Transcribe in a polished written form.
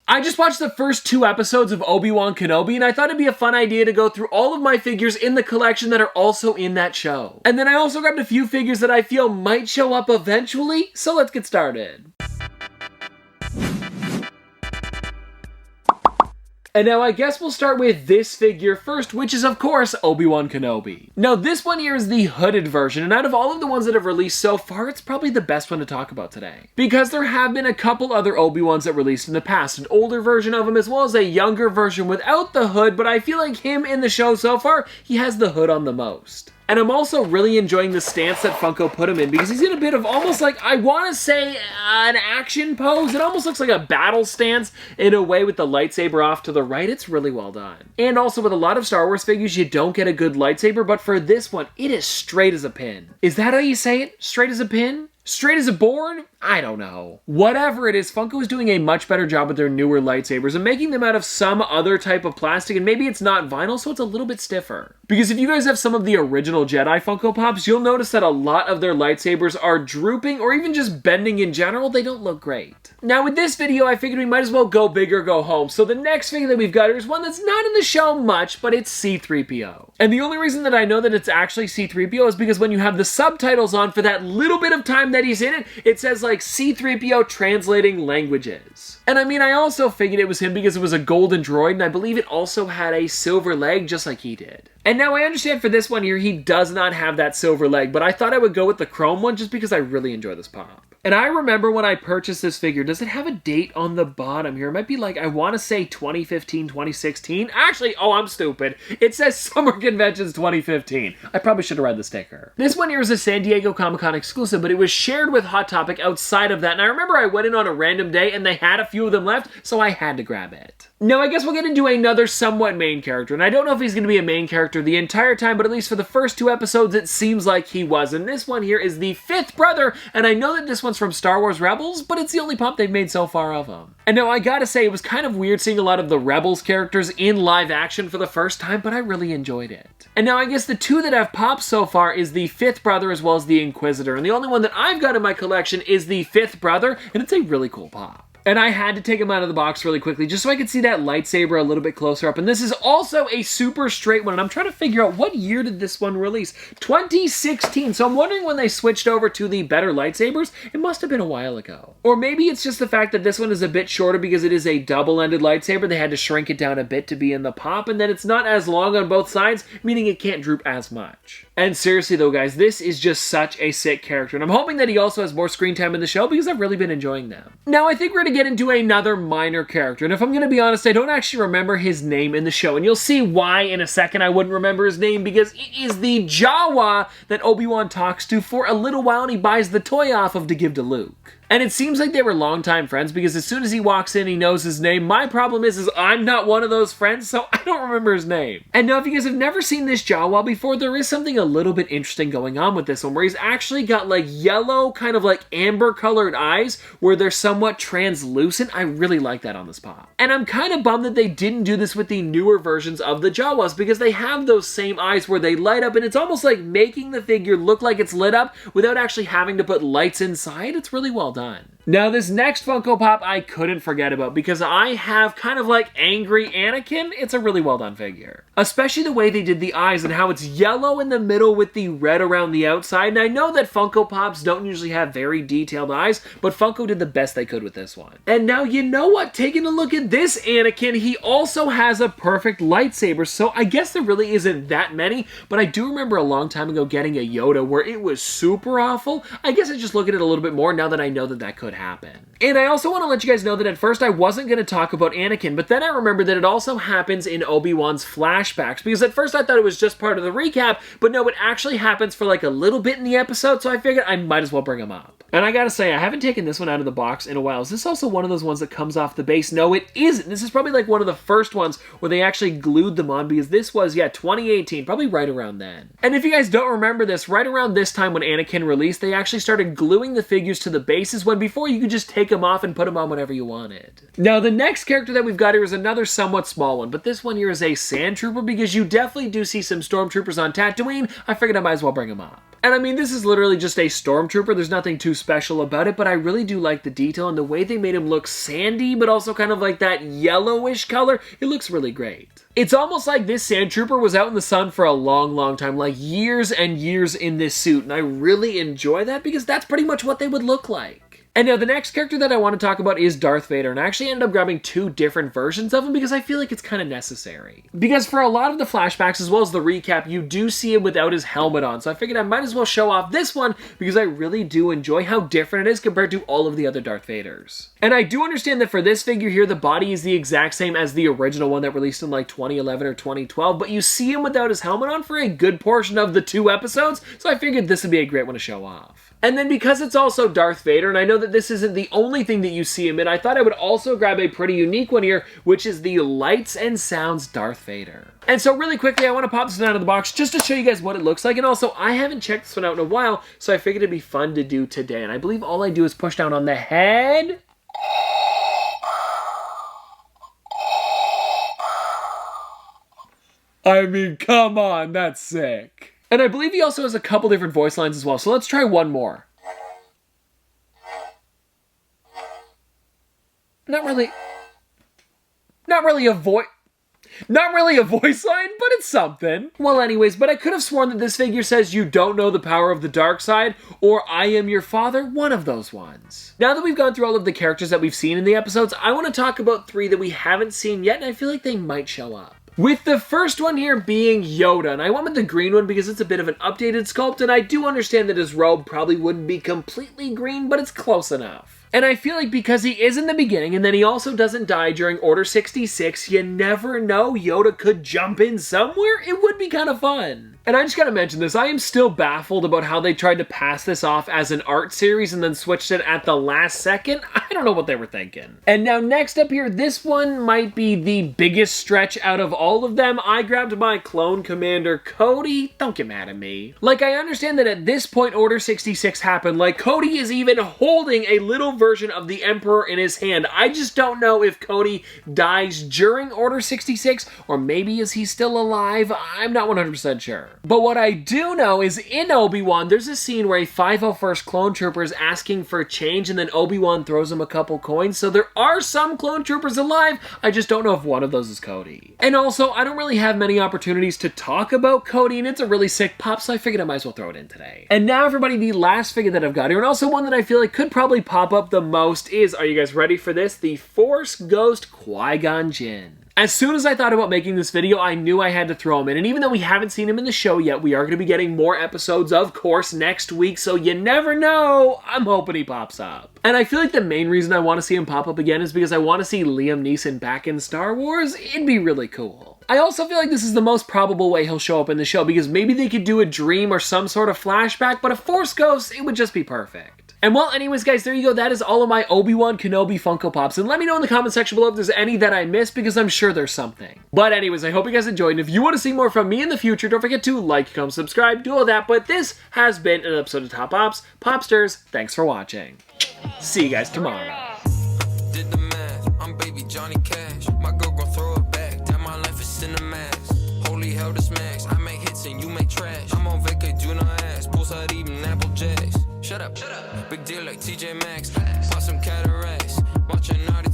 I just watched the first 2 episodes of Obi-Wan Kenobi, and I thought it'd be a fun idea to go through all of my figures in the collection that are also in that show. And then I also grabbed a few figures that I feel might show up eventually, so let's get started. And now I guess we'll start with this figure first, which is of course Obi-Wan Kenobi. Now this one here is the hooded version, and out of all of the ones that have released so far, it's probably the best one to talk about today. Because there have been a couple other Obi-Wans that released in the past, an older version of him as well as a younger version without the hood, but I feel like him in the show so far, he has the hood on the most. And I'm also really enjoying the stance that Funko put him in because he's in a bit of almost like, I want to say, an action pose. It almost looks like a battle stance in a way with the lightsaber off to the right. It's really well done. And also with a lot of Star Wars figures, you don't get a good lightsaber, but for this one, it is straight as a pin. Is that how you say it? Straight as a pin? Straight as a board? I don't know. Whatever it is, Funko is doing a much better job with their newer lightsabers and making them out of some other type of plastic, and maybe it's not vinyl, so it's a little bit stiffer. Because if you guys have some of the original Jedi Funko Pops, you'll notice that a lot of their lightsabers are drooping or even just bending in general. They don't look great. Now with this video, I figured we might as well go big or go home. So the next figure that we've got here is one that's not in the show much, but it's C-3PO. And the only reason that I know that it's actually C-3PO is because when you have the subtitles on for that little bit of time that he's in it, it says like C-3PO translating languages. And I mean, I also figured it was him because it was a golden droid, and I believe it also had a silver leg just like he did. And now I understand for this one here, he does not have that silver leg, but I thought I would go with the chrome one just because I really enjoy this pop. And I remember when I purchased this figure, does it have a date on the bottom here? It might be like, I want to say 2015, 2016. Actually, oh, I'm stupid. It says Summer Conventions 2015. I probably should have read the sticker. This one here is a San Diego Comic-Con exclusive, but it was shared with Hot Topic outside of that. And I remember I went in on a random day and they had a few of them left, so I had to grab it. Now, I guess we'll get into another somewhat main character, and I don't know if he's going to be a main character the entire time, but at least for the first 2 episodes, it seems like he was. And this one here is the 5th brother, and I know that this one's from Star Wars Rebels, but it's the only pop they've made so far of him. And now, I gotta say, it was kind of weird seeing a lot of the Rebels characters in live action for the first time, but I really enjoyed it. And now, I guess the 2 that have popped so far is the 5th brother as well as the Inquisitor, and the only one that I've got in my collection is the 5th brother, and it's a really cool pop. And I had to take him out of the box really quickly just so I could see that lightsaber a little bit closer up. And this is also a super straight one. And I'm trying to figure out what year did this one release? 2016. So I'm wondering when they switched over to the better lightsabers. It must have been a while ago. Or maybe it's just the fact that this one is a bit shorter because it is a double-ended lightsaber. They had to shrink it down a bit to be in the pop. And then it's not as long on both sides, meaning it can't droop as much. And seriously though, guys, this is just such a sick character. And I'm hoping that he also has more screen time in the show because I've really been enjoying them. Now, I think we're going to get into another minor character. And if I'm going to be honest, I don't actually remember his name in the show. And you'll see why in a second I wouldn't remember his name because it is the Jawa that Obi-Wan talks to for a little while and he buys the toy off of to give to Luke. And it seems like they were longtime friends because as soon as he walks in, he knows his name. My problem is I'm not one of those friends, so I don't remember his name. And now, if you guys have never seen this Jawa before, there is something a little bit interesting going on with this one, where he's actually got like yellow, kind of like amber colored eyes, where they're somewhat translucent. I really like that on this pop. And I'm kind of bummed that they didn't do this with the newer versions of the Jawas, because they have those same eyes where they light up, and it's almost like making the figure look like it's lit up without actually having to put lights inside. It's really well done. Now, this next Funko Pop I couldn't forget about because I have kind of like angry Anakin. It's a really well done figure. Especially the way they did the eyes and how it's yellow in the middle with the red around the outside. And I know that Funko Pops don't usually have very detailed eyes, but Funko did the best they could with this one. And now, you know what? Taking a look at this Anakin, he also has a perfect lightsaber. So I guess there really isn't that many, but I do remember a long time ago getting a Yoda where it was super awful. I guess I just look at it a little bit more now that I know that that could happen. And I also want to let you guys know that at first I wasn't going to talk about Anakin, but then I remembered that it also happens in Obi-Wan's flashbacks, because at first I thought it was just part of the recap, but no, it actually happens for like a little bit in the episode, so I figured I might as well bring him up. And I gotta say, I haven't taken this one out of the box in a while. Is this also one of those ones that comes off the base? No, it isn't. This is probably like one of the first ones where they actually glued them on, because this was, 2018, probably right around then. And if you guys don't remember this, right around this time when Anakin released, they actually started gluing the figures to the bases when before where you could just take them off and put them on whenever you wanted. Now, the next character that we've got here is another somewhat small one, but this one here is a sand trooper because you definitely do see some stormtroopers on Tatooine. I figured I might as well bring them up. And I mean, this is literally just a stormtrooper. There's nothing too special about it, but I really do like the detail and the way they made him look sandy, but also kind of like that yellowish color. It looks really great. It's almost like this sand trooper was out in the sun for a long, long time, like years and years in this suit, and I really enjoy that because that's pretty much what they would look like. And now the next character that I want to talk about is Darth Vader, and I actually ended up grabbing two different versions of him because I feel like it's kind of necessary. Because for a lot of the flashbacks as well as the recap, you do see him without his helmet on, so I figured I might as well show off this one because I really do enjoy how different it is compared to all of the other Darth Vaders. And I do understand that for this figure here, the body is the exact same as the original one that released in like 2011 or 2012, but you see him without his helmet on for a good portion of the 2 episodes, so I figured this would be a great one to show off. And then because it's also Darth Vader, and I know that this isn't the only thing that you see him in, I thought I would also grab a pretty unique one here, which is the Lights and Sounds Darth Vader. And so really quickly, I want to pop this one out of the box just to show you guys what it looks like, and also I haven't checked this one out in a while, so I figured it'd be fun to do today. And I believe all I do is push down on the head. I mean, come on, that's sick. And I believe he also has a couple different voice lines as well, so let's try one more. Not really a voice line, but it's something. Well, anyways, but I could have sworn that this figure says you don't know the power of the dark side, or I am your father, one of those ones. Now that we've gone through all of the characters that we've seen in the episodes, I want to talk about 3 that we haven't seen yet, and I feel like they might show up. With the first one here being Yoda, and I went with the green one because it's a bit of an updated sculpt, and I do understand that his robe probably wouldn't be completely green, but it's close enough. And I feel like because he is in the beginning, and then he also doesn't die during Order 66, you never know, Yoda could jump in somewhere. It would be kind of fun. And I just gotta mention this, I am still baffled about how they tried to pass this off as an art series and then switched it at the last second. I don't know what they were thinking. And now next up here, this one might be the biggest stretch out of all of them. I grabbed my clone commander, Cody. Don't get mad at me. Like, I understand that at this point Order 66 happened. Like, Cody is even holding a little version of the Emperor in his hand. I just don't know if Cody dies during Order 66, or maybe is he still alive? I'm not 100% sure. But what I do know is in Obi-Wan, there's a scene where a 501st clone trooper is asking for change, and then Obi-Wan throws him a couple coins, so there are some clone troopers alive. I just don't know if one of those is Cody. And also, I don't really have many opportunities to talk about Cody, and it's a really sick pop, so I figured I might as well throw it in today. And now, everybody, the last figure that I've got here, and also one that I feel like could probably pop up the most is, are you guys ready for this? The Force Ghost Qui-Gon Jinn. As soon as I thought about making this video, I knew I had to throw him in, and even though we haven't seen him in the show yet, we are going to be getting more episodes, of course, next week, so you never know. I'm hoping he pops up. And I feel like the main reason I want to see him pop up again is because I want to see Liam Neeson back in Star Wars. It'd be really cool. I also feel like this is the most probable way he'll show up in the show, because maybe they could do a dream or some sort of flashback, but a Force Ghost, it would just be perfect. And well, anyways, guys, there you go. That is all of my Obi-Wan Kenobi Funko Pops. And let me know in the comment section below if there's any that I missed, because I'm sure there's something. But anyways, I hope you guys enjoyed. And if you want to see more from me in the future, don't forget to like, comment, subscribe, do all that. But this has been an episode of Top Pops. Popsters, thanks for watching. See you guys tomorrow. Did the math, I'm baby Johnny Cash. My girl gon' throw it back. That my life is cinemax. Holy hell, this max. I make hits and you make trash. I'm on vacay, do not ask. Poolside eating Apple Jacks. Shut up. Big deal like TJ Maxx. Pop some cataracts. Watch a naughty